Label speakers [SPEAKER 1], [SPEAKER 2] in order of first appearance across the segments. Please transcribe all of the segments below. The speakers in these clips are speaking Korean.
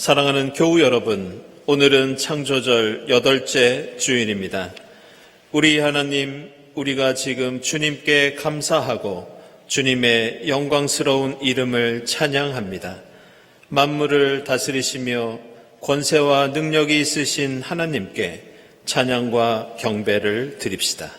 [SPEAKER 1] 사랑하는 교우 여러분, 오늘은 창조절 8째 주일입니다. 우리 하나님, 우리가 지금 주님께 감사하고 주님의 영광스러운 이름을 찬양합니다. 만물을 다스리시며 권세와 능력이 있으신 하나님께 찬양과 경배를 드립시다.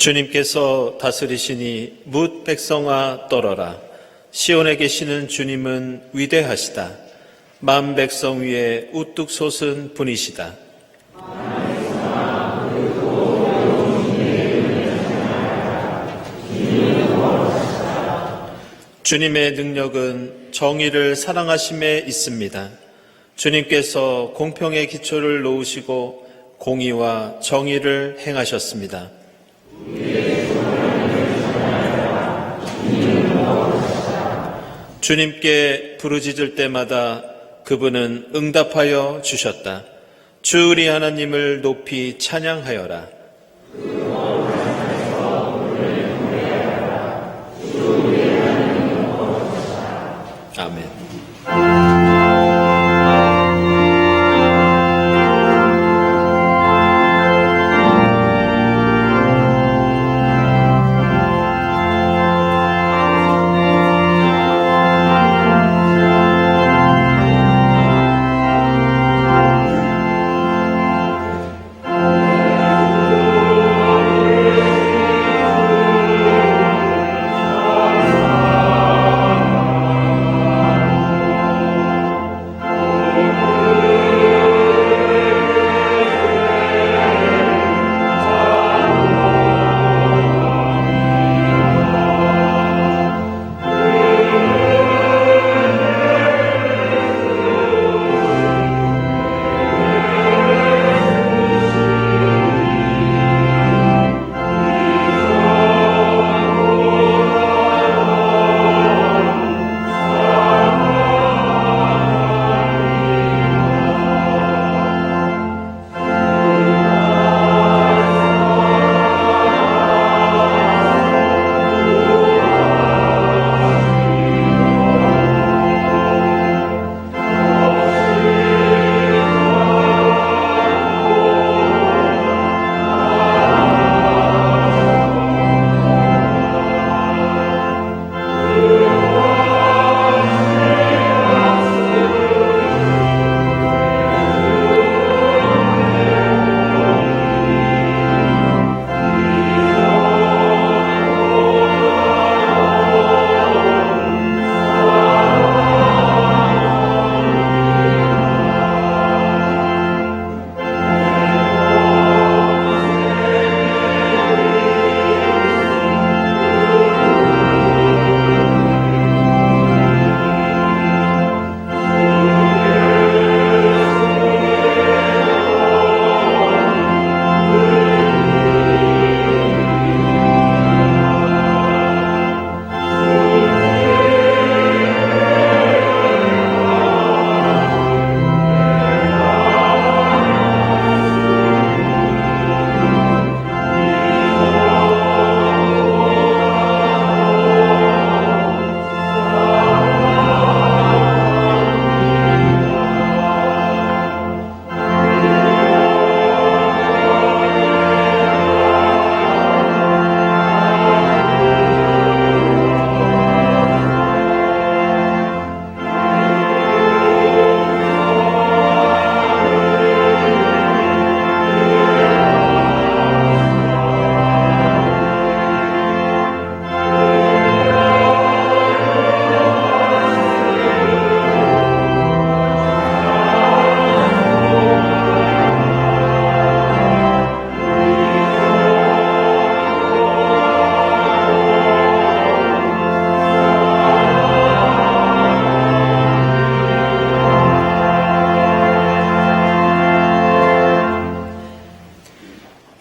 [SPEAKER 1] 주님께서 다스리시니 뭇 백성아 떨어라. 시온에 계시는 주님은 위대하시다. 만 백성 위에 우뚝 솟은 분이시다. 주님의 능력은 정의를 사랑하심에 있습니다. 주님께서 공평의 기초를 놓으시고 공의와 정의를 행하셨습니다. 주님께 부르짖을 때마다 그분은 응답하여 주셨다. 주 우리 하나님을 높이 찬양하여라. 아멘.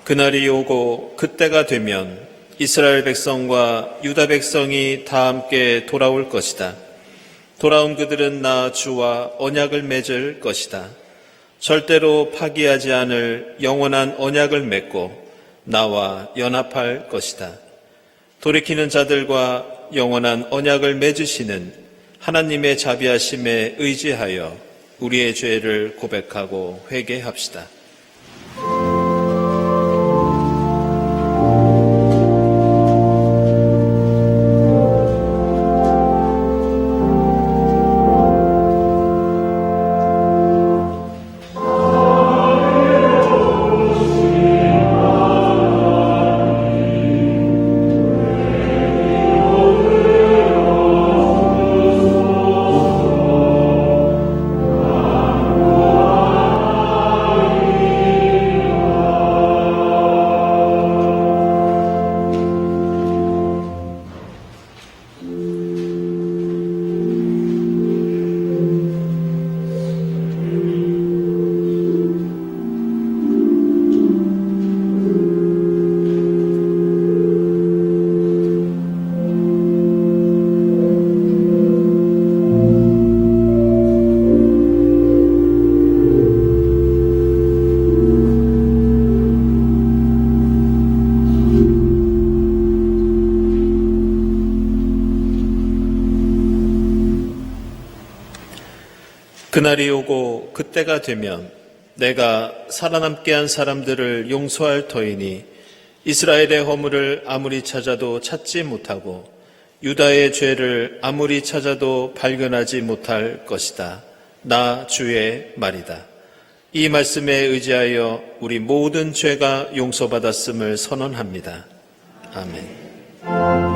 [SPEAKER 1] 그날이 오고 그때가 되면 이스라엘 백성과 유다 백성이 다 함께 돌아올 것이다. 돌아온 그들은 나 주와 언약을 맺을 것이다. 절대로 파기하지 않을 영원한 언약을 맺고 나와 연합할 것이다. 돌이키는 자들과 영원한 언약을 맺으시는 하나님의 자비하심에 의지하여 우리의 죄를 고백하고 회개합시다. 그날이 오고 그때가 되면 내가 살아남게 한 사람들을 용서할 터이니 이스라엘의 허물을 아무리 찾아도 찾지 못하고 유다의 죄를 아무리 찾아도 발견하지 못할 것이다. 나 주의 말이다. 이 말씀에 의지하여 우리 모든 죄가 용서받았음을 선언합니다. 아멘.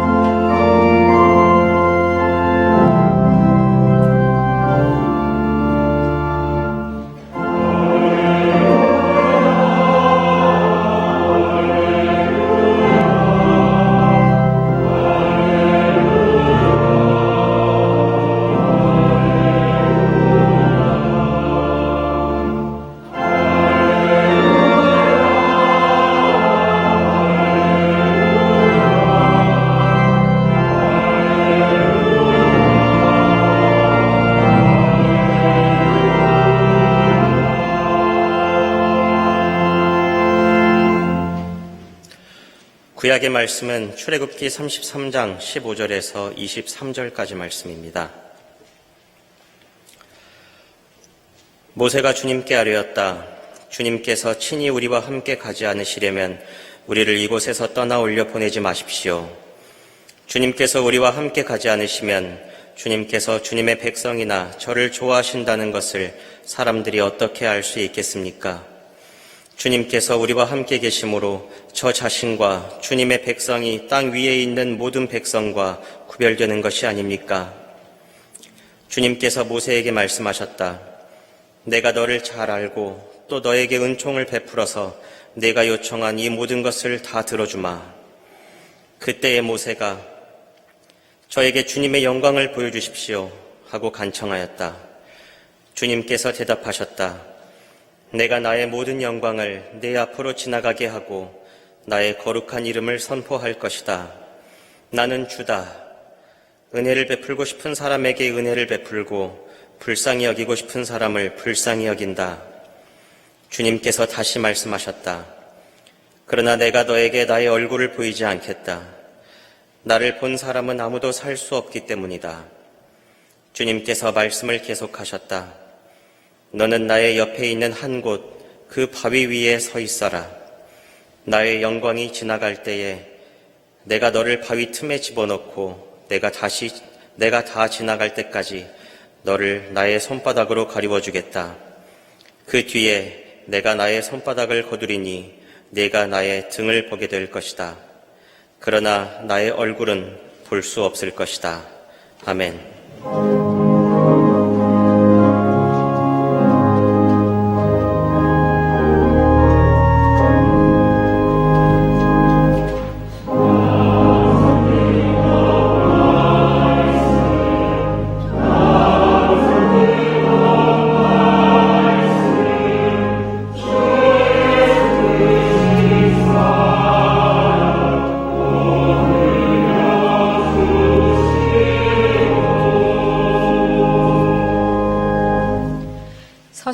[SPEAKER 2] 구약의 말씀은 출애굽기 33장 15절에서 23절까지 말씀입니다. 모세가 주님께 아뢰었다. 주님께서 친히 우리와 함께 가지 않으시려면 우리를 이곳에서 떠나 올려 보내지 마십시오. 주님께서 우리와 함께 가지 않으시면 주님께서 주님의 백성이나 저를 좋아하신다는 것을 사람들이 어떻게 알 수 있겠습니까? 주님께서 우리와 함께 계심으로 저 자신과 주님의 백성이 땅 위에 있는 모든 백성과 구별되는 것이 아닙니까? 주님께서 모세에게 말씀하셨다. 내가 너를 잘 알고 또 너에게 은총을 베풀어서 내가 요청한 이 모든 것을 다 들어주마. 그때의 모세가 저에게 주님의 영광을 보여주십시오 하고 간청하였다. 주님께서 대답하셨다. 내가 나의 모든 영광을 내 앞으로 지나가게 하고 나의 거룩한 이름을 선포할 것이다. 나는 주다. 은혜를 베풀고 싶은 사람에게 은혜를 베풀고 불쌍히 여기고 싶은 사람을 불쌍히 여긴다. 주님께서 다시 말씀하셨다. 그러나 내가 너에게 나의 얼굴을 보이지 않겠다. 나를 본 사람은 아무도 살 수 없기 때문이다. 주님께서 말씀을 계속하셨다. 너는 나의 옆에 있는 한 곳 그 바위 위에 서 있어라. 나의 영광이 지나갈 때에 내가 너를 바위 틈에 집어넣고 내가 다 지나갈 때까지 너를 나의 손바닥으로 가리워 주겠다. 그 뒤에 내가 나의 손바닥을 거두리니 네가 나의 등을 보게 될 것이다. 그러나 나의 얼굴은 볼 수 없을 것이다. 아멘.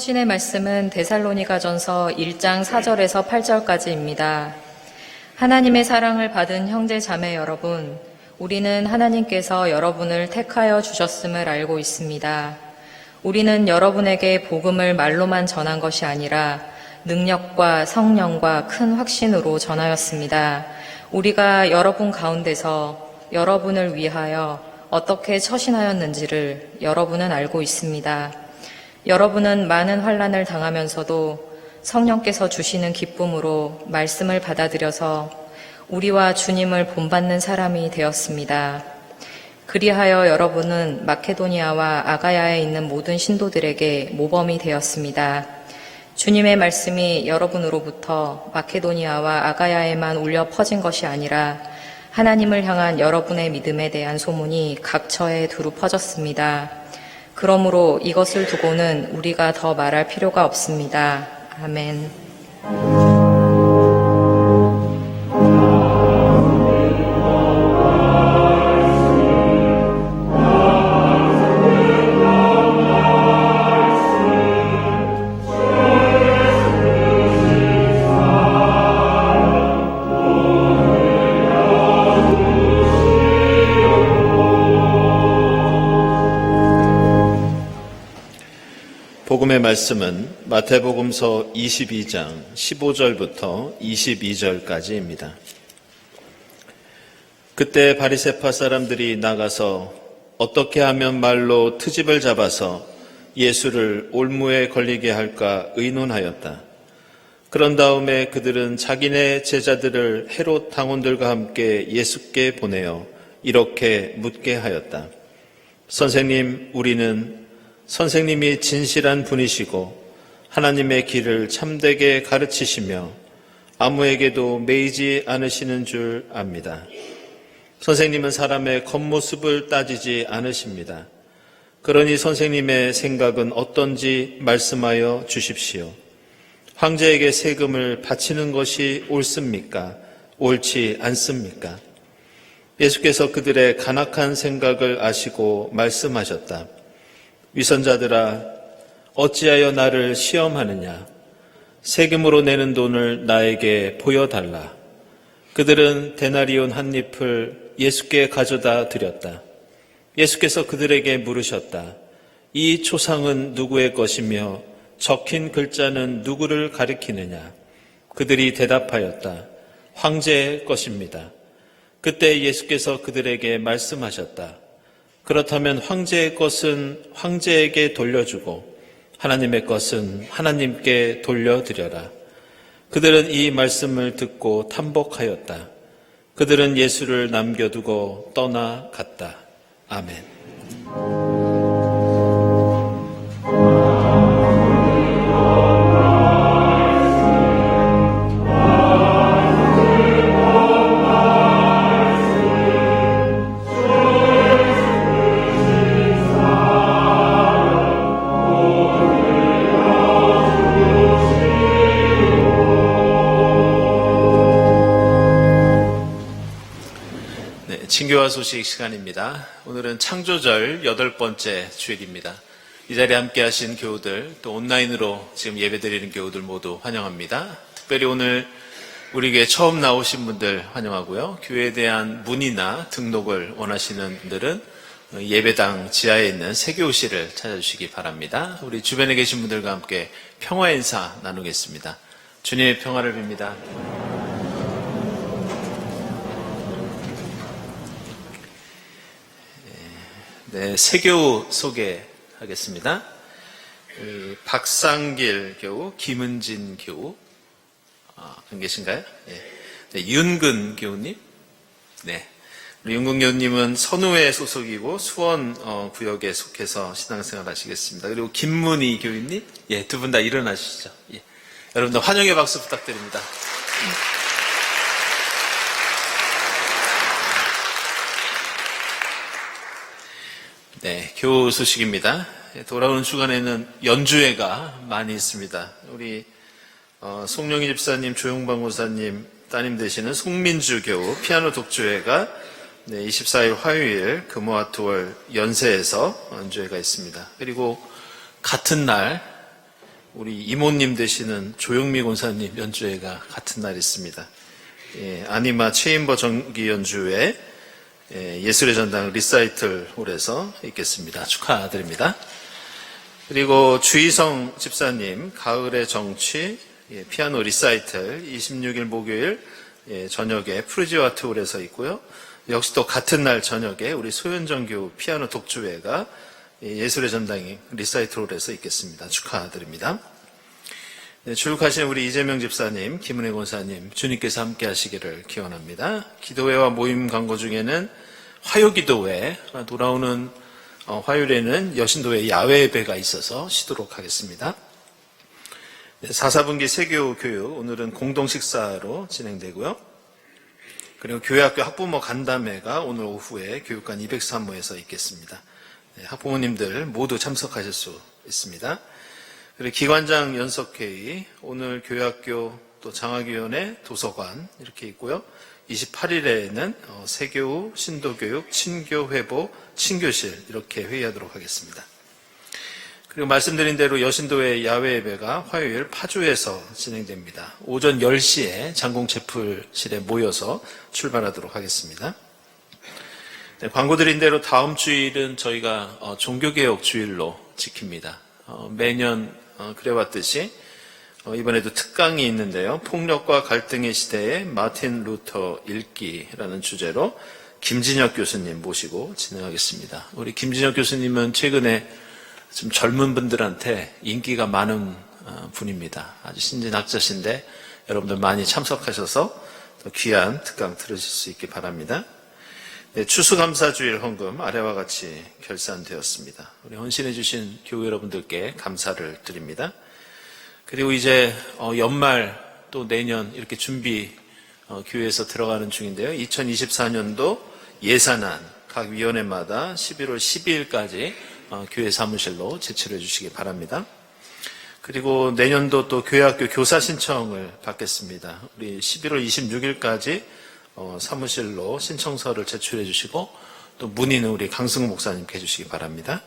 [SPEAKER 3] 성신의 말씀은 데살로니가전서 1장 4절에서 8절까지입니다. 하나님의 사랑을 받은 형제 자매 여러분, 우리는 하나님께서 여러분을 택하여 주셨음을 알고 있습니다. 우리는 여러분에게 복음을 말로만 전한 것이 아니라 능력과 성령과 큰 확신으로 전하였습니다. 우리가 여러분 가운데서 여러분을 위하여 어떻게 처신하였는지를 여러분은 알고 있습니다. 여러분은 많은 환난을 당하면서도 성령께서 주시는 기쁨으로 말씀을 받아들여서 우리와 주님을 본받는 사람이 되었습니다. 그리하여 여러분은 마케도니아와 아가야에 있는 모든 신도들에게 모범이 되었습니다. 주님의 말씀이 여러분으로부터 마케도니아와 아가야에만 울려 퍼진 것이 아니라 하나님을 향한 여러분의 믿음에 대한 소문이 각처에 두루 퍼졌습니다. 그러므로 이것을 두고는 우리가 더 말할 필요가 없습니다. 아멘.
[SPEAKER 1] 복음의 말씀은 마태복음서 22장 15절부터 22절까지입니다. 그때 바리새파 사람들이 나가서 어떻게 하면 말로 트집을 잡아서 예수를 올무에 걸리게 할까 의논하였다. 그런 다음에 그들은 자기네 제자들을 헤롯 당원들과 함께 예수께 보내어 이렇게 묻게 하였다. 선생님, 우리는 선생님이 진실한 분이시고 하나님의 길을 참되게 가르치시며 아무에게도 매이지 않으시는 줄 압니다. 선생님은 사람의 겉모습을 따지지 않으십니다. 그러니 선생님의 생각은 어떤지 말씀하여 주십시오. 황제에게 세금을 바치는 것이 옳습니까? 옳지 않습니까? 예수께서 그들의 간악한 생각을 아시고 말씀하셨다. 위선자들아, 어찌하여 나를 시험하느냐? 세금으로 내는 돈을 나에게 보여달라. 그들은 데나리온 한 잎을 예수께 가져다 드렸다. 예수께서 그들에게 물으셨다. 이 초상은 누구의 것이며 적힌 글자는 누구를 가리키느냐? 그들이 대답하였다. 황제의 것입니다. 그때 예수께서 그들에게 말씀하셨다. 그렇다면 황제의 것은 황제에게 돌려주고 하나님의 것은 하나님께 돌려드려라. 그들은 이 말씀을 듣고 탐복하였다. 그들은 예수를 남겨두고 떠나갔다. 아멘. 친교와 소식 시간입니다. 오늘은 창조절 8번째 주일입니다. 이 자리에 함께 하신 교우들, 또 온라인으로 지금 예배드리는 교우들 모두 환영합니다. 특별히 오늘 우리 교회 처음 나오신 분들 환영하고요. 교회에 대한 문의나 등록을 원하시는 분들은 예배당 지하에 있는 세교실을 찾아주시기 바랍니다. 우리 주변에 계신 분들과 함께 평화 인사 나누겠습니다. 주님의 평화를 빕니다. 네, 세교우 소개하겠습니다. 박상길 교우, 김은진 교우, 안 계신가요? 네, 윤근 교우님. 네, 우리 윤근 교우님은 선우회 소속이고 수원 구역에 속해서 신앙생활 하시겠습니다. 그리고 김문희 교우님, 두 분 다 일어나시죠. 여러분들 환영의 박수 부탁드립니다. 네, 교우 소식입니다. 돌아오는 주간에는 연주회가 많이 있습니다. 우리 송영희 집사님, 조용방 고사님 따님 되시는 송민주 교우 피아노 독주회가 24일 화요일 금호와 토월 연세에서 연주회가 있습니다. 그리고 같은 날 우리 이모님 되시는 조영미 권사님 연주회가 같은 날 있습니다. 아니마 체인버 정기 연주회 예술의 전당 리사이틀 홀에서 있겠습니다. 축하드립니다. 그리고 주희성 집사님 가을의 정취 피아노 리사이틀 26일 목요일 저녁에 프루지오아트 홀에서 있고요. 역시 또 같은 날 저녁에 우리 소현정 교우 피아노 독주회가 예술의 전당이 리사이틀 홀에서 있겠습니다. 축하드립니다. 출국하신 우리 이재명 집사님, 김은혜 권사님, 주님께서 함께 하시기를 기원합니다. 기도회와 모임 광고 중에는 화요기도회, 돌아오는 화요일에는 여신도회 야외 예배가 있어서 쉬도록 하겠습니다. 4사분기 세교 교육, 오늘은 공동 식사로 진행되고요. 그리고 교회학교 학부모 간담회가 오늘 오후에 교육관 203호에서 있겠습니다. 학부모님들 모두 참석하실 수 있습니다. 그리고 기관장 연석회의, 오늘 교회학교 또 장학위원회, 도서관 이렇게 있고요. 28일에는 세교우, 신도교육, 친교회보, 친교실 이렇게 회의하도록 하겠습니다. 그리고 말씀드린 대로 여신도회 야외 예배가 화요일 파주에서 진행됩니다. 오전 10시에 장공채플실에 모여서 출발하도록 하겠습니다. 네, 광고 드린 대로 다음 주일은 저희가 종교개혁 주일로 지킵니다. 매년 그래왔듯이 이번에도 특강이 있는데요. 폭력과 갈등의 시대에 마틴 루터 읽기라는 주제로 김진혁 교수님 모시고 진행하겠습니다. 우리 김진혁 교수님은 최근에 좀 젊은 분들한테 인기가 많은 분입니다. 아주 신진학자신데 여러분들 많이 참석하셔서 더 귀한 특강 들으실 수 있기 바랍니다. 네, 추수감사주일 헌금 아래와 같이 결산되었습니다. 우리 헌신해 주신 교우 여러분들께 감사를 드립니다. 그리고 이제 연말 또 내년 이렇게 준비 교회에서 들어가는 중인데요. 2024년도 예산안 각 위원회마다 11월 12일까지 교회 사무실로 제출해 주시기 바랍니다. 그리고 내년도 또 교회학교 교사 신청을 받겠습니다. 우리 11월 26일까지 사무실로 신청서를 제출해 주시고 또 문의는 우리 강승우 목사님께 해주시기 바랍니다.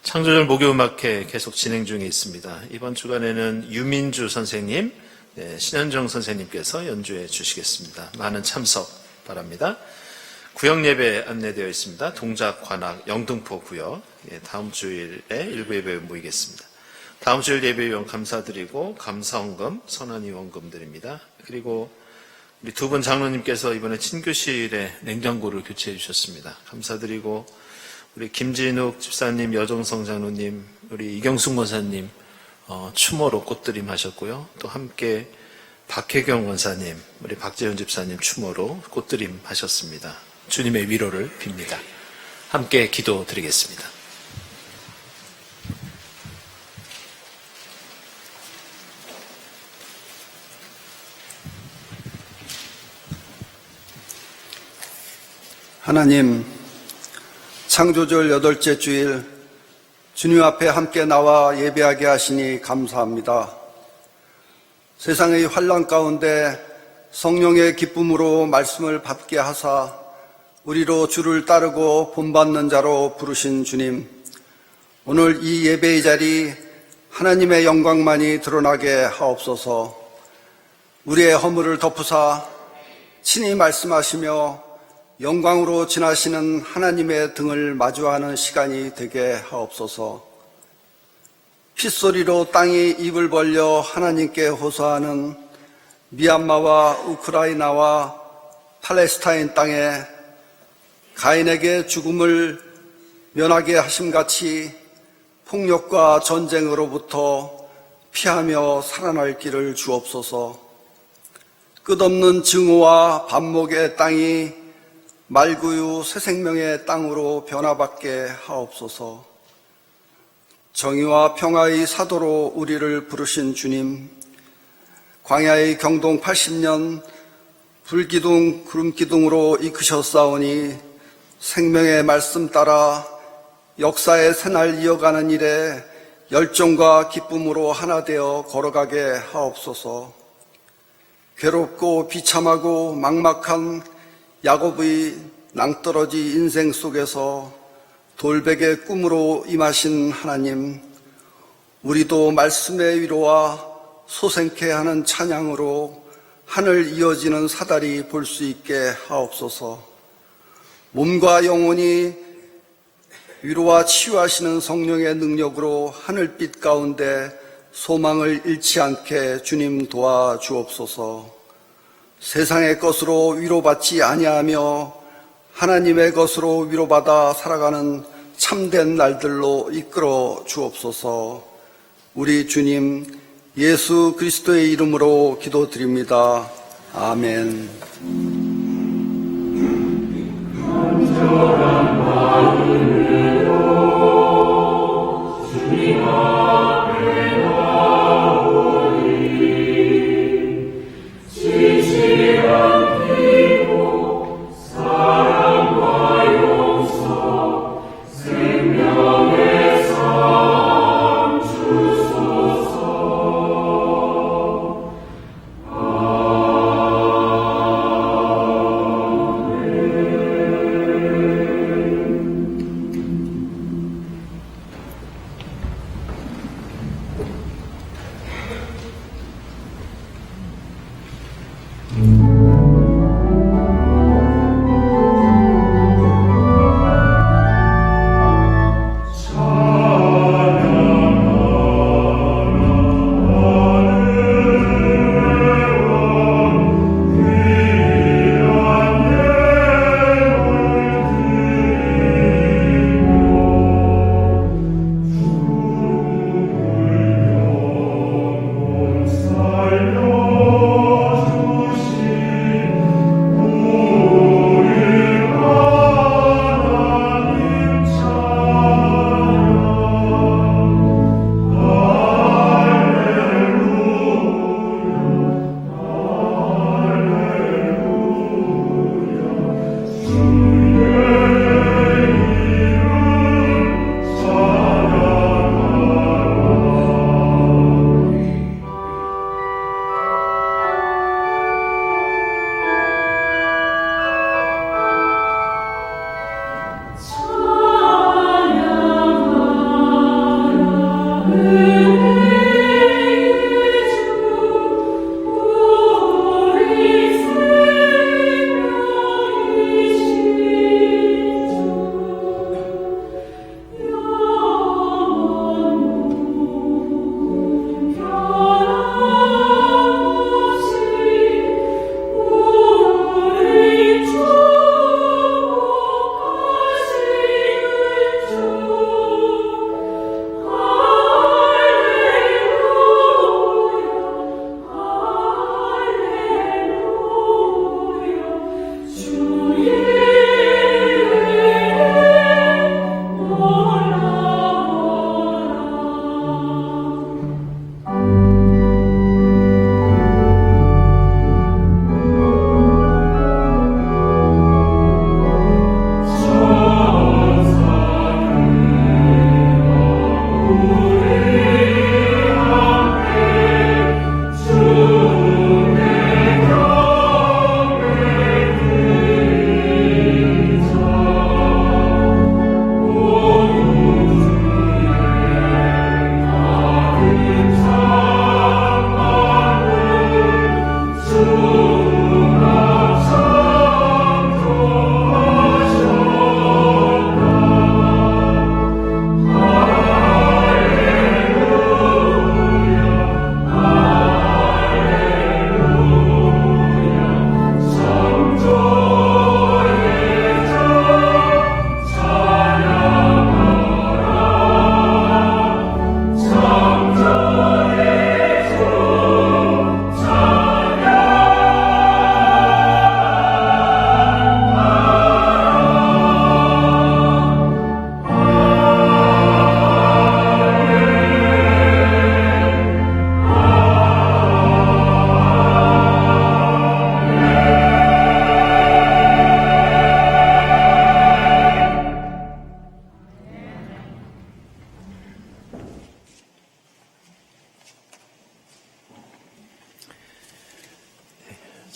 [SPEAKER 1] 창조절 목요음악회 계속 진행 중에 있습니다. 이번 주간에는 유민주 선생님, 신현정 선생님께서 연주해 주시겠습니다. 많은 참석 바랍니다. 구역 예배 안내되어 있습니다. 동작, 관악, 영등포 구역. 다음 주일에 일부 예배 모이겠습니다. 다음 주일 예배위원 감사드리고 감사원금, 선한위 원금 드립니다. 그리고 우리 두 분 장로님께서 이번에 친교실에 냉장고를 교체해 주셨습니다. 감사드리고 우리 김진욱 집사님, 여정성 장로님, 우리 이경숙 원사님 추모로 꽃드림 하셨고요. 또 함께 박혜경 원사님, 우리 박재현 집사님 추모로 꽃드림 하셨습니다. 주님의 위로를 빕니다. 함께 기도드리겠습니다.
[SPEAKER 4] 하나님, 창조절 8째 주일 주님 앞에 함께 나와 예배하게 하시니 감사합니다. 세상의 환난 가운데 성령의 기쁨으로 말씀을 받게 하사 우리로 주를 따르고 본받는 자로 부르신 주님, 오늘 이 예배의 자리 하나님의 영광만이 드러나게 하옵소서. 우리의 허물을 덮으사 친히 말씀하시며 영광으로 지나시는 하나님의 등을 마주하는 시간이 되게 하옵소서. 핏소리로 땅이 입을 벌려 하나님께 호소하는 미얀마와 우크라이나와 팔레스타인 땅에 가인에게 죽음을 면하게 하심같이 폭력과 전쟁으로부터 피하며 살아날 길을 주옵소서. 끝없는 증오와 반목의 땅이 말구유 새 생명의 땅으로 변화받게 하옵소서. 정의와 평화의 사도로 우리를 부르신 주님, 광야의 경동 80년 불기둥 구름기둥으로 이끄셨사오니 생명의 말씀 따라 역사의 새날 이어가는 일에 열정과 기쁨으로 하나 되어 걸어가게 하옵소서. 괴롭고 비참하고 막막한 야곱의 낭떠러지 인생 속에서 돌베개 꿈으로 임하신 하나님, 우리도 말씀의 위로와 소생케 하는 찬양으로 하늘 이어지는 사다리 볼 수 있게 하옵소서. 몸과 영혼이 위로와 치유하시는 성령의 능력으로 하늘빛 가운데 소망을 잃지 않게 주님 도와주옵소서. 세상의 것으로 위로받지 아니하며 하나님의 것으로 위로받아 살아가는 참된 날들로 이끌어 주옵소서. 우리 주님 예수 그리스도의 이름으로 기도드립니다. 아멘.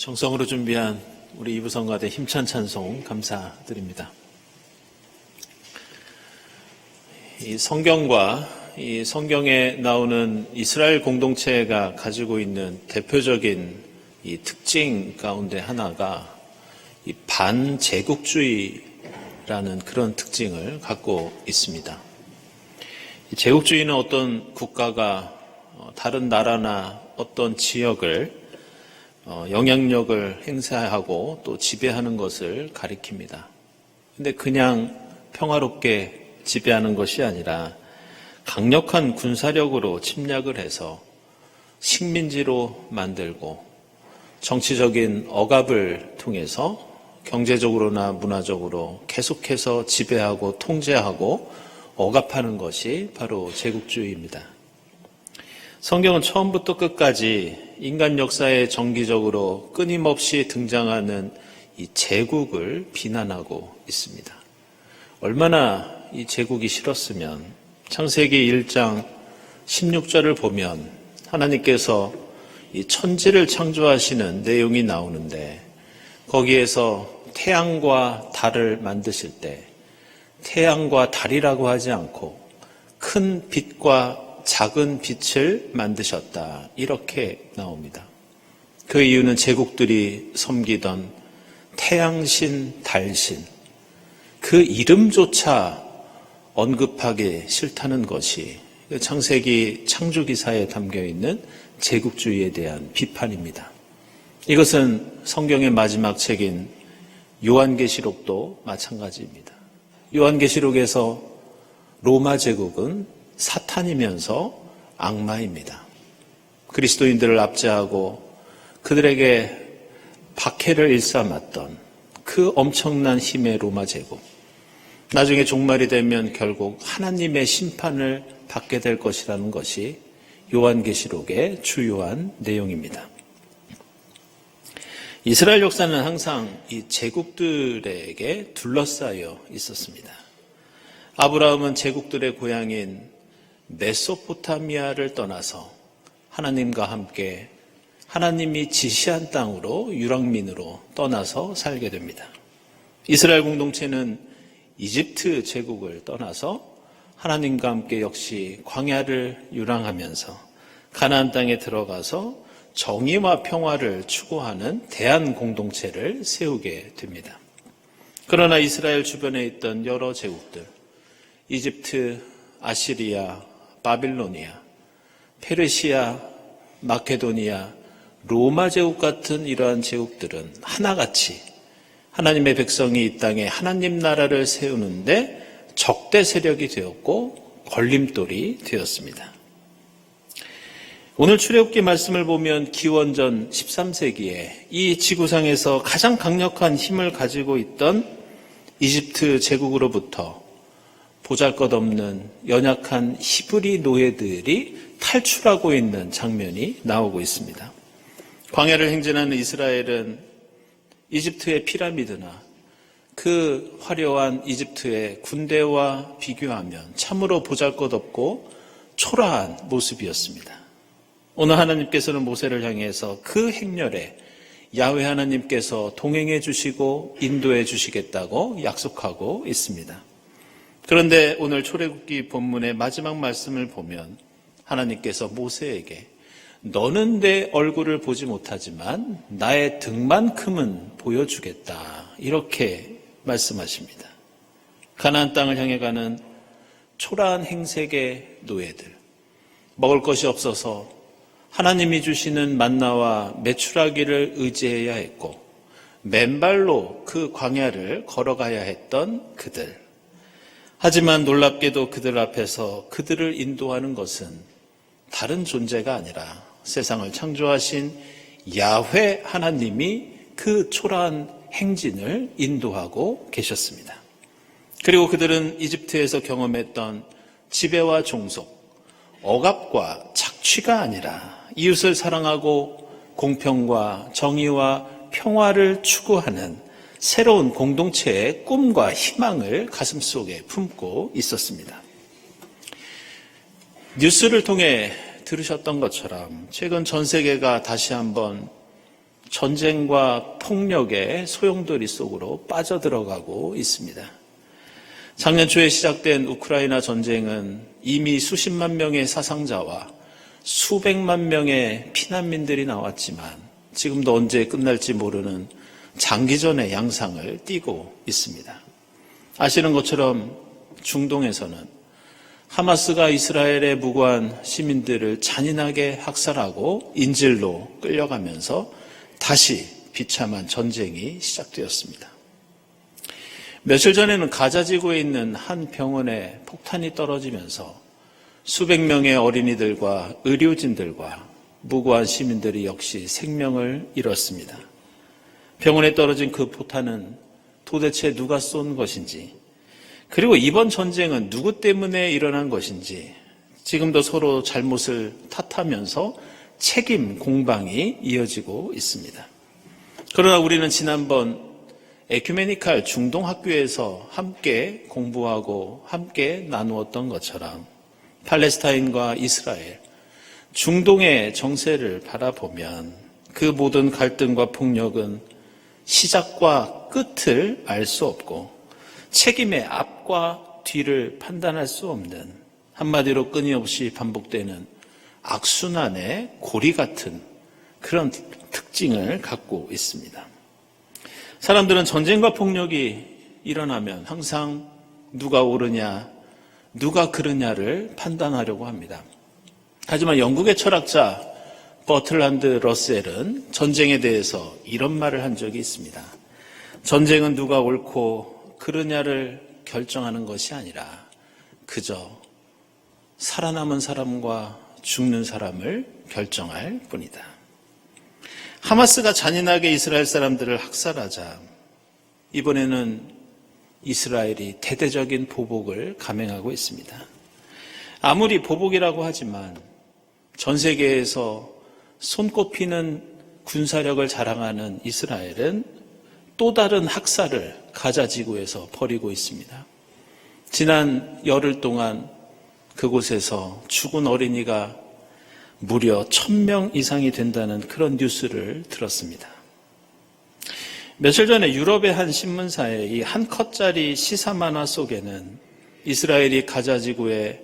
[SPEAKER 1] 정성으로 준비한 우리 이부성가대 힘찬 찬송 감사드립니다. 이 성경과 이 성경에 나오는 이스라엘 공동체가 가지고 있는 대표적인 이 특징 가운데 하나가 이 반제국주의라는 그런 특징을 갖고 있습니다. 이 제국주의는 어떤 국가가 다른 나라나 어떤 지역을 영향력을 행사하고 또 지배하는 것을 가리킵니다. 근데 그냥 평화롭게 지배하는 것이 아니라 강력한 군사력으로 침략을 해서 식민지로 만들고 정치적인 억압을 통해서 경제적으로나 문화적으로 계속해서 지배하고 통제하고 억압하는 것이 바로 제국주의입니다. 성경은 처음부터 끝까지 인간 역사에 정기적으로 끊임없이 등장하는 이 제국을 비난하고 있습니다. 얼마나 이 제국이 싫었으면 창세기 1장 16절을 보면 하나님께서 이 천지를 창조하시는 내용이 나오는데 거기에서 태양과 달을 만드실 때 태양과 달이라고 하지 않고 큰 빛과 작은 빛을 만드셨다. 이렇게 나옵니다. 그 이유는 제국들이 섬기던 태양신, 달신, 그 이름조차 언급하기 싫다는 것이 창세기 창조기사에 담겨있는 제국주의에 대한 비판입니다. 이것은 성경의 마지막 책인 요한계시록도 마찬가지입니다. 요한계시록에서 로마 제국은 사탄이면서 악마입니다. 그리스도인들을 압제하고 그들에게 박해를 일삼았던 그 엄청난 힘의 로마 제국. 나중에 종말이 되면 결국 하나님의 심판을 받게 될 것이라는 것이 요한계시록의 주요한 내용입니다. 이스라엘 역사는 항상 이 제국들에게 둘러싸여 있었습니다. 아브라함은 제국들의 고향인 메소포타미아를 떠나서 하나님과 함께 하나님이 지시한 땅으로 유랑민으로 떠나서 살게 됩니다. 이스라엘 공동체는 이집트 제국을 떠나서 하나님과 함께 역시 광야를 유랑하면서 가나안 땅에 들어가서 정의와 평화를 추구하는 대한 공동체를 세우게 됩니다. 그러나 이스라엘 주변에 있던 여러 제국들, 이집트, 아시리아, 바빌로니아, 페르시아, 마케도니아, 로마 제국 같은 이러한 제국들은 하나같이 하나님의 백성이 이 땅에 하나님 나라를 세우는데 적대 세력이 되었고 걸림돌이 되었습니다. 오늘 출애굽기 말씀을 보면 기원전 13세기에 이 지구상에서 가장 강력한 힘을 가지고 있던 이집트 제국으로부터 보잘것없는 연약한 히브리 노예들이 탈출하고 있는 장면이 나오고 있습니다. 광야를 행진하는 이스라엘은 이집트의 피라미드나 그 화려한 이집트의 군대와 비교하면 참으로 보잘것없고 초라한 모습이었습니다. 오늘 하나님께서는 모세를 향해서 그 행렬에 야훼 하나님께서 동행해 주시고 인도해 주시겠다고 약속하고 있습니다. 그런데 오늘 출애굽기 본문의 마지막 말씀을 보면 하나님께서 모세에게 너는 내 얼굴을 보지 못하지만 나의 등만큼은 보여주겠다. 이렇게 말씀하십니다. 가나안 땅을 향해 가는 초라한 행색의 노예들, 먹을 것이 없어서 하나님이 주시는 만나와 메추라기를 의지해야 했고 맨발로 그 광야를 걸어가야 했던 그들. 하지만 놀랍게도 그들 앞에서 그들을 인도하는 것은 다른 존재가 아니라 세상을 창조하신 야훼 하나님이 그 초라한 행진을 인도하고 계셨습니다. 그리고 그들은 이집트에서 경험했던 지배와 종속, 억압과 착취가 아니라 이웃을 사랑하고 공평과 정의와 평화를 추구하는 새로운 공동체의 꿈과 희망을 가슴속에 품고 있었습니다. 뉴스를 통해 들으셨던 것처럼 최근 전 세계가 다시 한번 전쟁과 폭력의 소용돌이 속으로 빠져들어가고 있습니다. 작년 초에 시작된 우크라이나 전쟁은 이미 수십만 명의 사상자와 수백만 명의 피난민들이 나왔지만 지금도 언제 끝날지 모르는 장기전의 양상을 띠고 있습니다. 아시는 것처럼 중동에서는 하마스가 이스라엘의 무고한 시민들을 잔인하게 학살하고 인질로 끌려가면서 다시 비참한 전쟁이 시작되었습니다. 며칠 전에는 가자 지구에 있는 한 병원에 폭탄이 떨어지면서 수백 명의 어린이들과 의료진들과 무고한 시민들이 역시 생명을 잃었습니다. 병원에 떨어진 그 포탄은 도대체 누가 쏜 것인지, 그리고 이번 전쟁은 누구 때문에 일어난 것인지 지금도 서로 잘못을 탓하면서 책임 공방이 이어지고 있습니다. 그러나 우리는 지난번 에큐메니칼 중동학교에서 함께 공부하고 함께 나누었던 것처럼 팔레스타인과 이스라엘, 중동의 정세를 바라보면 그 모든 갈등과 폭력은 시작과 끝을 알 수 없고 책임의 앞과 뒤를 판단할 수 없는, 한마디로 끊임없이 반복되는 악순환의 고리 같은 그런 특징을 갖고 있습니다. 사람들은 전쟁과 폭력이 일어나면 항상 누가 옳으냐, 누가 그르냐를 판단하려고 합니다. 하지만 영국의 철학자 버틀란드 러셀은 전쟁에 대해서 이런 말을 한 적이 있습니다. 전쟁은 누가 옳고 그르냐를 결정하는 것이 아니라 그저 살아남은 사람과 죽는 사람을 결정할 뿐이다. 하마스가 잔인하게 이스라엘 사람들을 학살하자 이번에는 이스라엘이 대대적인 보복을 감행하고 있습니다. 아무리 보복이라고 하지만 전 세계에서 손꼽히는 군사력을 자랑하는 이스라엘은 또 다른 학살을 가자 지구에서 벌이고 있습니다. 지난 열흘 동안 그곳에서 죽은 어린이가 무려 1000명 이상이 된다는 그런 뉴스를 들었습니다. 며칠 전에 유럽의 한 신문사의 이 한 컷짜리 시사 만화 속에는 이스라엘이 가자 지구에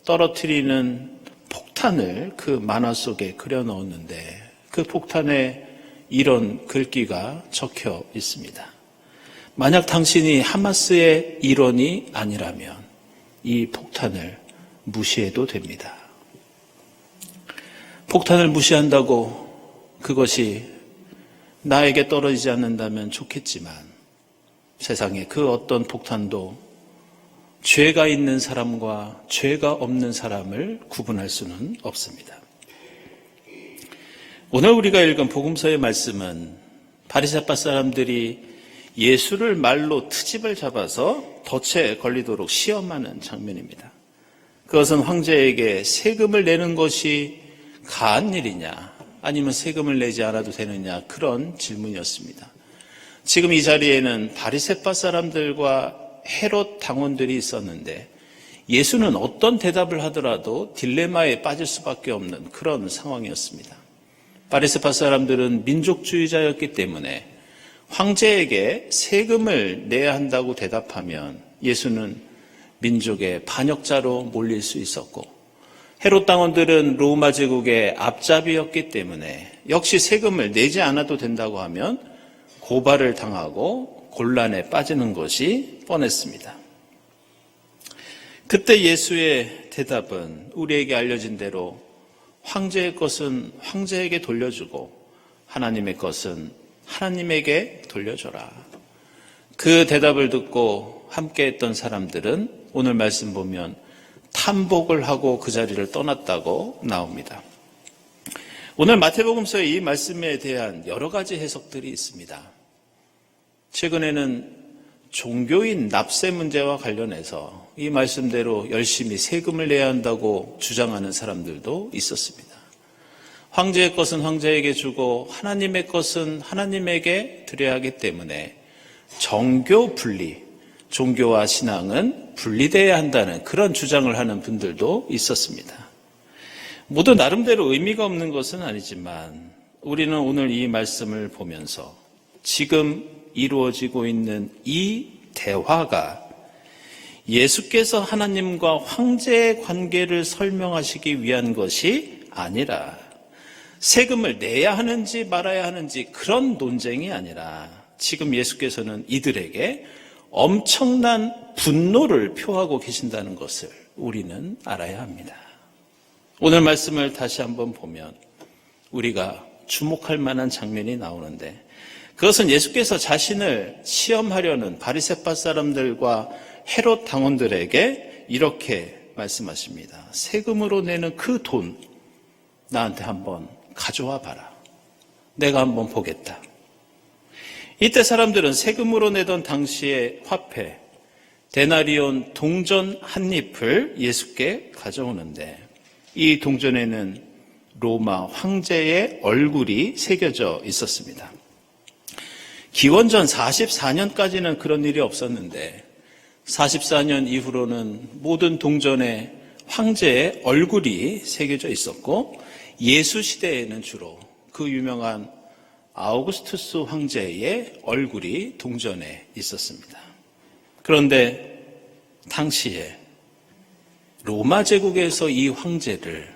[SPEAKER 1] 떨어뜨리는 폭탄을 그 만화 속에 그려 넣었는데 그 폭탄에 이런 글귀가 적혀 있습니다. 만약 당신이 하마스의 일원이 아니라면 이 폭탄을 무시해도 됩니다. 폭탄을 무시한다고 그것이 나에게 떨어지지 않는다면 좋겠지만 세상에 그 어떤 폭탄도 죄가 있는 사람과 죄가 없는 사람을 구분할 수는 없습니다. 오늘 우리가 읽은 복음서의 말씀은 바리새파 사람들이 예수를 말로 트집을 잡아서 덫에 걸리도록 시험하는 장면입니다. 그것은 황제에게 세금을 내는 것이 가한 일이냐 아니면 세금을 내지 않아도 되느냐 그런 질문이었습니다. 지금 이 자리에는 바리새파 사람들과 헤롯 당원들이 있었는데 예수는 어떤 대답을 하더라도 딜레마에 빠질 수밖에 없는 그런 상황이었습니다. 바리새파 사람들은 민족주의자였기 때문에 황제에게 세금을 내야 한다고 대답하면 예수는 민족의 반역자로 몰릴 수 있었고 헤롯 당원들은 로마 제국의 앞잡이였기 때문에 역시 세금을 내지 않아도 된다고 하면 고발을 당하고 곤란에 빠지는 것이 뻔했습니다. 그때 예수의 대답은 우리에게 알려진 대로 황제의 것은 황제에게 돌려주고 하나님의 것은 하나님에게 돌려줘라. 그 대답을 듣고 함께했던 사람들은 오늘 말씀 보면 탐복을 하고 그 자리를 떠났다고 나옵니다. 오늘 마태복음서의 이 말씀에 대한 여러 가지 해석들이 있습니다. 최근에는 종교인 납세 문제와 관련해서 이 말씀대로 열심히 세금을 내야 한다고 주장하는 사람들도 있었습니다. 황제의 것은 황제에게 주고 하나님의 것은 하나님에게 드려야 하기 때문에 정교 분리, 종교와 신앙은 분리되어야 한다는 그런 주장을 하는 분들도 있었습니다. 모두 나름대로 의미가 없는 것은 아니지만 우리는 오늘 이 말씀을 보면서 지금 이루어지고 있는 이 대화가 예수께서 하나님과 황제의 관계를 설명하시기 위한 것이 아니라 세금을 내야 하는지 말아야 하는지 그런 논쟁이 아니라 지금 예수께서는 이들에게 엄청난 분노를 표하고 계신다는 것을 우리는 알아야 합니다. 오늘 말씀을 다시 한번 보면 우리가 주목할 만한 장면이 나오는데 그것은 예수께서 자신을 시험하려는 바리새파 사람들과 헤롯 당원들에게 이렇게 말씀하십니다. 세금으로 내는 그 돈 나한테 한번 가져와 봐라. 내가 한번 보겠다. 이때 사람들은 세금으로 내던 당시의 화폐 데나리온 동전 한 잎을 예수께 가져오는데 이 동전에는 로마 황제의 얼굴이 새겨져 있었습니다. 기원전 44년까지는 그런 일이 없었는데 44년 이후로는 모든 동전에 황제의 얼굴이 새겨져 있었고 예수 시대에는 주로 그 유명한 아우구스투스 황제의 얼굴이 동전에 있었습니다. 그런데 당시에 로마 제국에서 이 황제를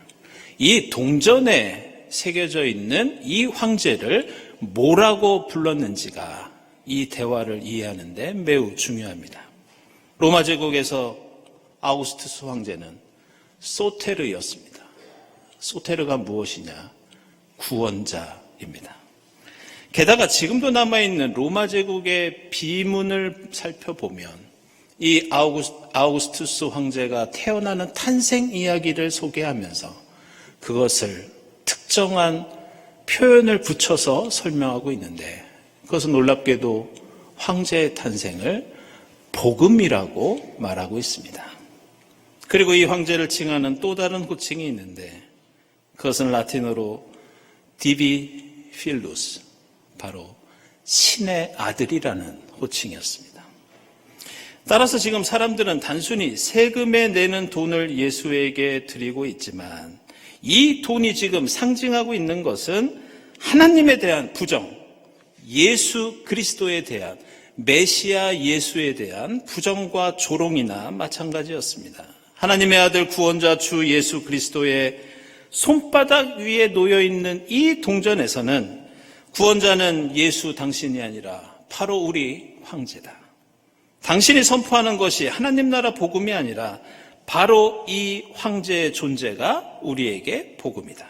[SPEAKER 1] 이 동전에 새겨져 있는 이 황제를 뭐라고 불렀는지가 이 대화를 이해하는 데 매우 중요합니다. 로마 제국에서 아우구스투스 황제는 소테르였습니다. 소테르가 무엇이냐? 구원자입니다. 게다가 지금도 남아있는 로마 제국의 비문을 살펴보면 이 아우구스투스 황제가 태어나는 탄생 이야기를 소개하면서 그것을 특정한 표현을 붙여서 설명하고 있는데 그것은 놀랍게도 황제의 탄생을 복음이라고 말하고 있습니다. 그리고 이 황제를 칭하는 또 다른 호칭이 있는데 그것은 라틴어로 디비 필루스, 바로 신의 아들이라는 호칭이었습니다. 따라서 지금 사람들은 단순히 세금에 내는 돈을 예수에게 드리고 있지만 이 돈이 지금 상징하고 있는 것은 하나님에 대한 부정, 예수 그리스도에 대한 메시아 예수에 대한 부정과 조롱이나 마찬가지였습니다. 하나님의 아들 구원자 주 예수 그리스도의 손바닥 위에 놓여있는 이 동전에서는 구원자는 예수 당신이 아니라 바로 우리 황제다. 당신이 선포하는 것이 하나님 나라 복음이 아니라 바로 이 황제의 존재가 우리에게 복음이다.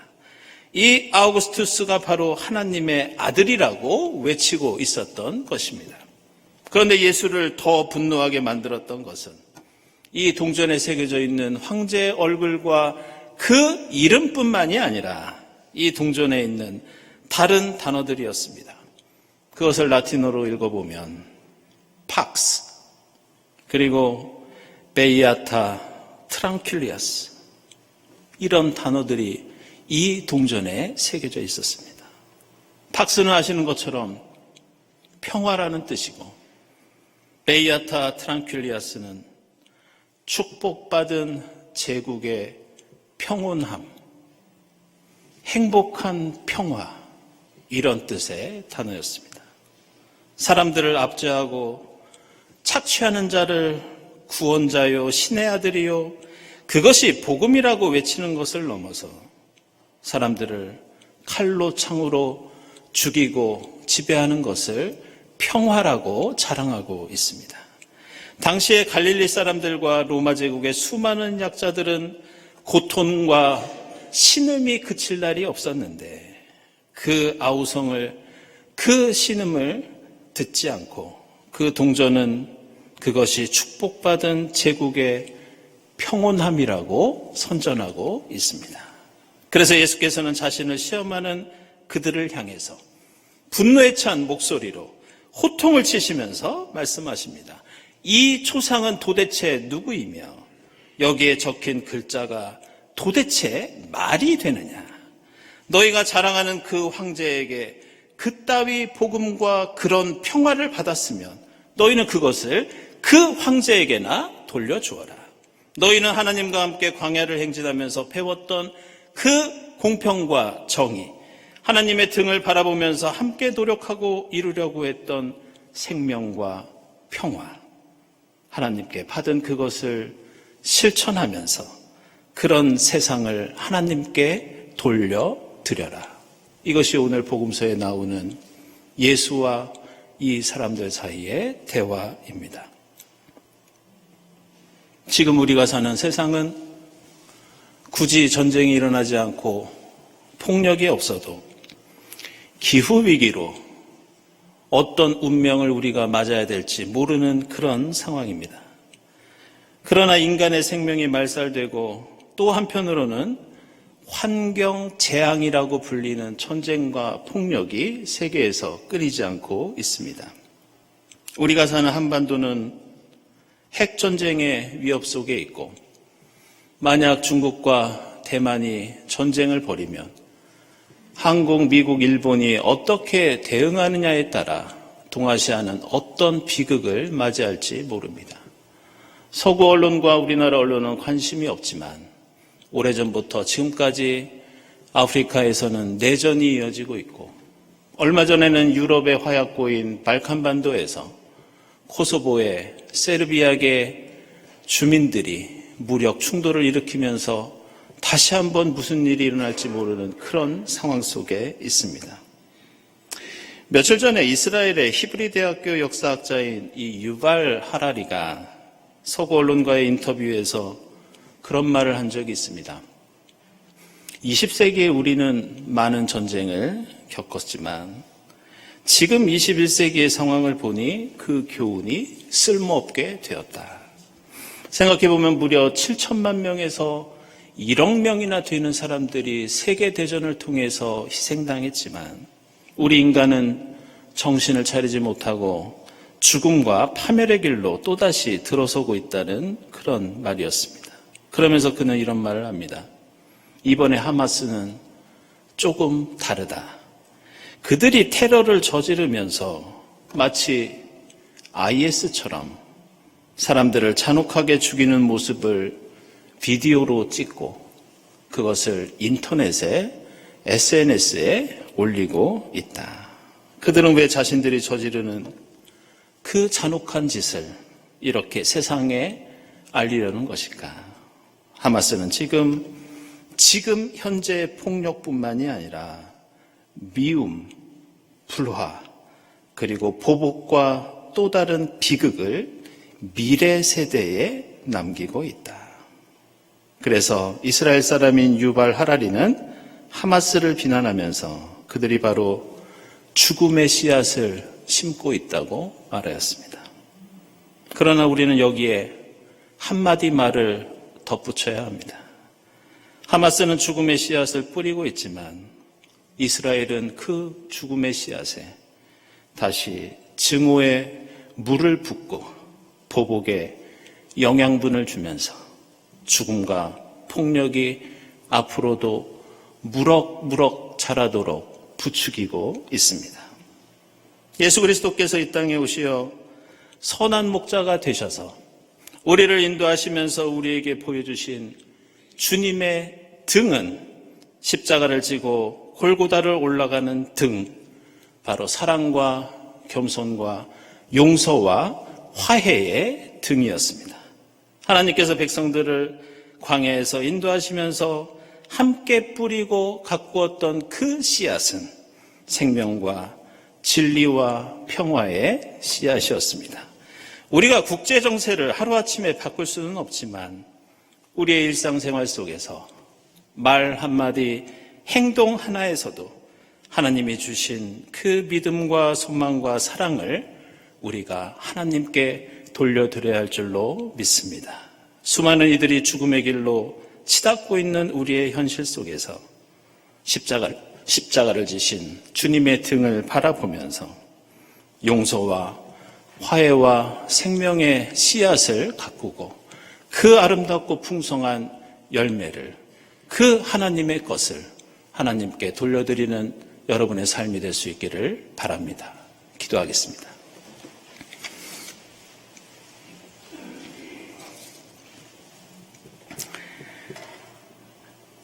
[SPEAKER 1] 이 아우구스투스가 바로 하나님의 아들이라고 외치고 있었던 것입니다. 그런데 예수를 더 분노하게 만들었던 것은 이 동전에 새겨져 있는 황제의 얼굴과 그 이름뿐만이 아니라 이 동전에 있는 다른 단어들이었습니다. 그것을 라틴어로 읽어보면 팍스, 그리고 베이아타 트랑큘리아스, 이런 단어들이 이 동전에 새겨져 있었습니다. 팍스는 아시는 것처럼 평화라는 뜻이고 베이아타 트랑큘리아스는 축복받은 제국의 평온함, 행복한 평화, 이런 뜻의 단어였습니다. 사람들을 압제하고 착취하는 자를 구원자요 신의 아들이요 그것이 복음이라고 외치는 것을 넘어서 사람들을 칼로 창으로 죽이고 지배하는 것을 평화라고 자랑하고 있습니다. 당시의 갈릴리 사람들과 로마 제국의 수많은 약자들은 고통과 신음이 그칠 날이 없었는데 그 아우성을, 그 신음을 듣지 않고 그 동전은 그것이 축복받은 제국의 평온함이라고 선전하고 있습니다. 그래서 예수께서는 자신을 시험하는 그들을 향해서 분노에 찬 목소리로 호통을 치시면서 말씀하십니다. 이 초상은 도대체 누구이며 여기에 적힌 글자가 도대체 말이 되느냐? 너희가 자랑하는 그 황제에게 그따위 복음과 그런 평화를 받았으면 너희는 그것을 그 황제에게나 돌려주어라. 너희는 하나님과 함께 광야를 행진하면서 배웠던 그 공평과 정의, 하나님의 등을 바라보면서 함께 노력하고 이루려고 했던 생명과 평화,
[SPEAKER 5] 하나님께 받은 그것을 실천하면서 그런 세상을 하나님께 돌려드려라. 이것이 오늘 복음서에 나오는 예수와 이 사람들 사이의 대화입니다. 지금 우리가 사는 세상은 굳이 전쟁이 일어나지 않고 폭력이 없어도 기후위기로 어떤 운명을 우리가 맞아야 될지 모르는 그런 상황입니다. 그러나 인간의 생명이 말살되고 또 한편으로는 환경 재앙이라고 불리는 전쟁과 폭력이 세계에서 끊이지 않고 있습니다. 우리가 사는 한반도는 핵전쟁의 위협 속에 있고 만약 중국과 대만이 전쟁을 벌이면 한국, 미국, 일본이 어떻게 대응하느냐에 따라 동아시아는 어떤 비극을 맞이할지 모릅니다. 서구 언론과 우리나라 언론은 관심이 없지만 오래전부터 지금까지 아프리카에서는 내전이 이어지고 있고 얼마 전에는 유럽의 화약고인 발칸반도에서 코소보의 세르비아계 주민들이 무력 충돌을 일으키면서 다시 한번 무슨 일이 일어날지 모르는 그런 상황 속에 있습니다. 며칠 전에 이스라엘의 히브리 대학교 역사학자인 이 유발 하라리가 서구 언론과의 인터뷰에서 그런 말을 한 적이 있습니다. 20세기에 우리는 많은 전쟁을 겪었지만 지금 21세기의 상황을 보니 그 교훈이 쓸모없게 되었다. 생각해보면 무려 7천만 명에서 1억 명이나 되는 사람들이 세계대전을 통해서 희생당했지만 우리 인간은 정신을 차리지 못하고 죽음과 파멸의 길로 또다시 들어서고 있다는 그런 말이었습니다. 그러면서 그는 이런 말을 합니다. 이번에 하마스는 조금 다르다. 그들이 테러를 저지르면서 마치 IS처럼 사람들을 잔혹하게 죽이는 모습을 비디오로 찍고 그것을 인터넷에 SNS에 올리고 있다. 그들은 왜 자신들이 저지르는 그 잔혹한 짓을 이렇게 세상에 알리려는 것일까? 하마스는 지금 현재의 폭력뿐만이 아니라 미움, 불화, 그리고 보복과 또 다른 비극을 미래 세대에 남기고 있다. 그래서 이스라엘 사람인 유발 하라리는 하마스를 비난하면서 그들이 바로 죽음의 씨앗을 심고 있다고 말하였습니다. 그러나 우리는 여기에 한마디 말을 덧붙여야 합니다. 하마스는 죽음의 씨앗을 뿌리고 있지만 이스라엘은 그 죽음의 씨앗에 다시 증오의 물을 붓고 보복에 영양분을 주면서 죽음과 폭력이 앞으로도 무럭무럭 자라도록 부추기고 있습니다. 예수 그리스도께서 이 땅에 오시어 선한 목자가 되셔서 우리를 인도하시면서 우리에게 보여주신 주님의 등은 십자가를 지고 골고다를 올라가는 등, 바로 사랑과 겸손과 용서와 화해의 등이었습니다. 하나님께서 백성들을 광야에서 인도하시면서 함께 뿌리고 가꾸었던 그 씨앗은 생명과 진리와 평화의 씨앗이었습니다. 우리가 국제정세를 하루아침에 바꿀 수는 없지만 우리의 일상생활 속에서 말 한마디, 행동 하나에서도 하나님이 주신 그 믿음과 소망과 사랑을 우리가 하나님께 돌려드려야 할 줄로 믿습니다. 수많은 이들이 죽음의 길로 치닫고 있는 우리의 현실 속에서 십자가를 지신 주님의 등을 바라보면서 용서와 화해와 생명의 씨앗을 가꾸고 그 아름답고 풍성한 열매를, 그 하나님의 것을 하나님께 돌려드리는 여러분의 삶이 될 수 있기를 바랍니다. 기도하겠습니다.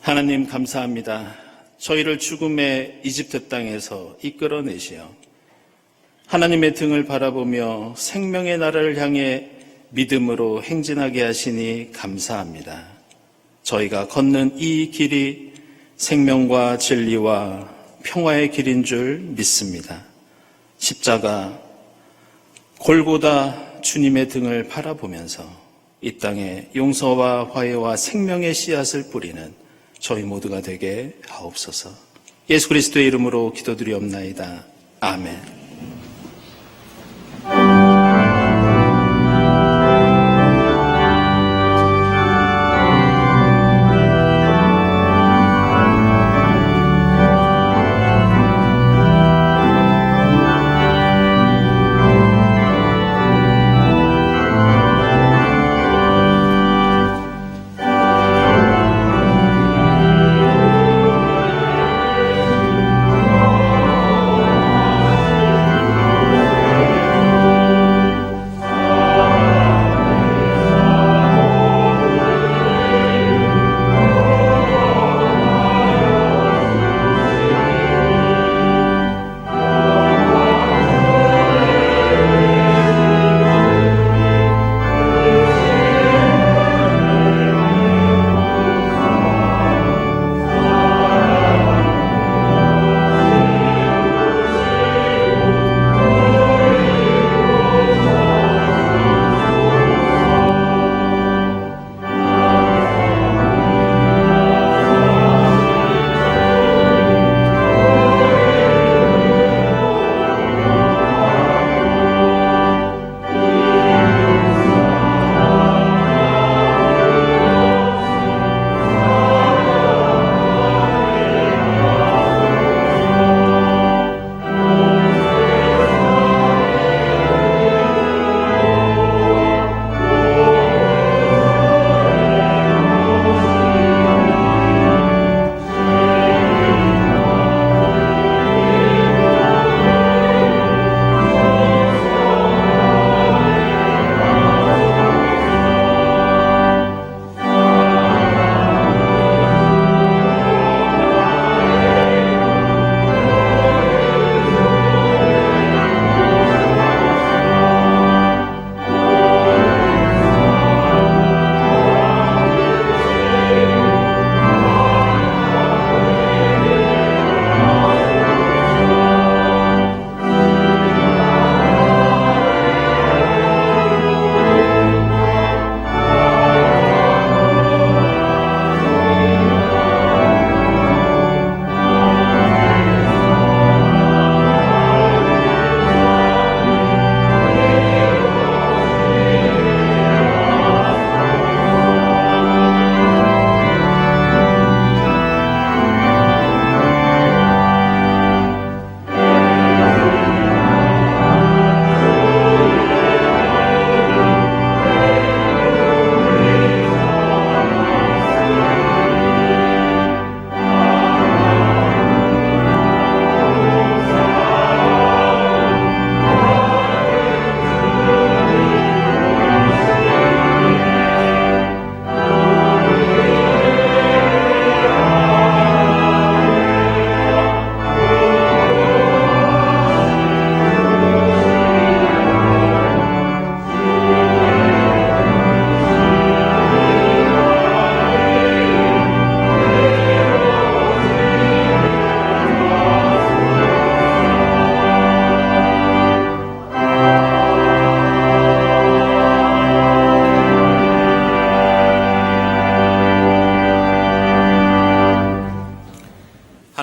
[SPEAKER 5] 하나님 감사합니다. 저희를 죽음의 이집트 땅에서 이끌어내시어 하나님의 등을 바라보며 생명의 나라를 향해 믿음으로 행진하게 하시니 감사합니다. 저희가 걷는 이 길이 생명과 진리와 평화의 길인 줄 믿습니다. 십자가 골고다 주님의 등을 바라보면서 이 땅에 용서와 화해와 생명의 씨앗을 뿌리는 저희 모두가 되게 하옵소서. 예수 그리스도의 이름으로 기도드리옵나이다. 아멘.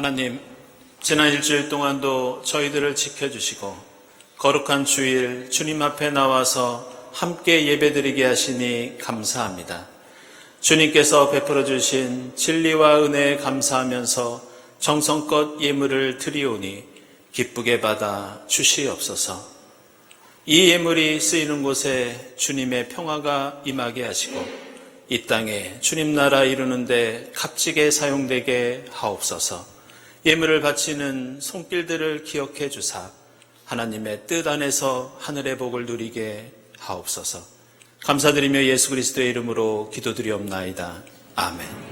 [SPEAKER 5] 하나님, 지난 일주일 동안도 저희들을 지켜주시고 거룩한 주일 주님 앞에 나와서 함께 예배드리게 하시니 감사합니다. 주님께서 베풀어 주신 진리와 은혜에 감사하면서 정성껏 예물을 드리오니 기쁘게 받아 주시옵소서. 이 예물이 쓰이는 곳에 주님의 평화가 임하게 하시고 이 땅에 주님 나라 이루는데 값지게 사용되게 하옵소서. 예물을 바치는 손길들을 기억해 주사 하나님의 뜻 안에서 하늘의 복을 누리게 하옵소서. 감사드리며 예수 그리스도의 이름으로 기도드리옵나이다. 아멘.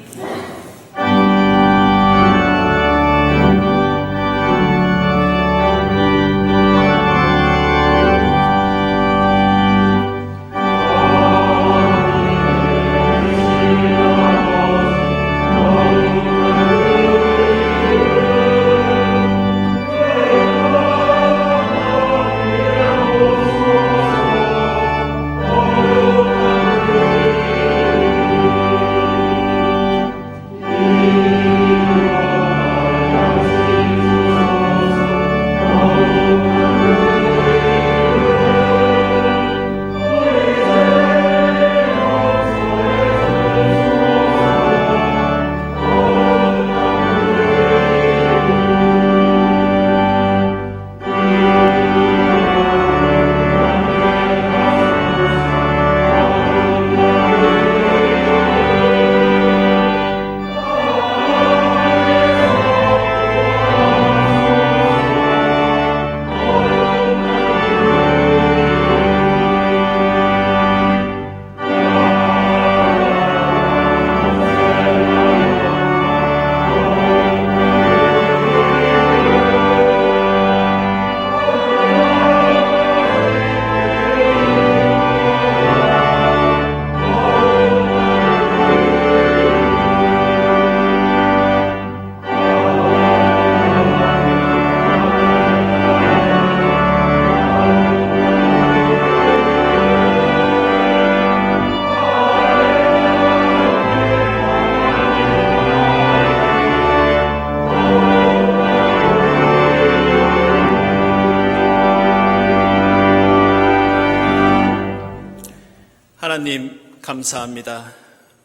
[SPEAKER 1] 하나님 감사합니다.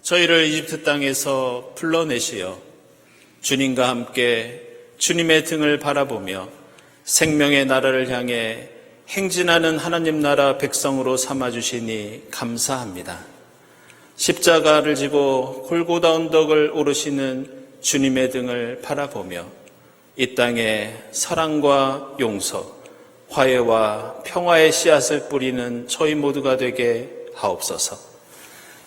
[SPEAKER 1] 저희를 이집트 땅에서 불러내시어 주님과 함께 주님의 등을 바라보며 생명의 나라를 향해 행진하는 하나님 나라 백성으로 삼아주시니 감사합니다. 십자가를 지고 골고다 언덕을 오르시는 주님의 등을 바라보며 이 땅에 사랑과 용서, 화해와 평화의 씨앗을 뿌리는 저희 모두가 되게 하옵소서.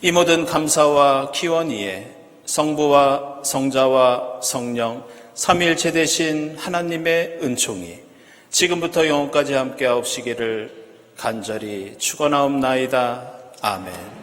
[SPEAKER 1] 이 모든 감사와 기원 위에 성부와 성자와 성령 삼위일체 되신 하나님의 은총이 지금부터 영원까지 함께 하옵시기를 간절히 축원하옵나이다. 아멘.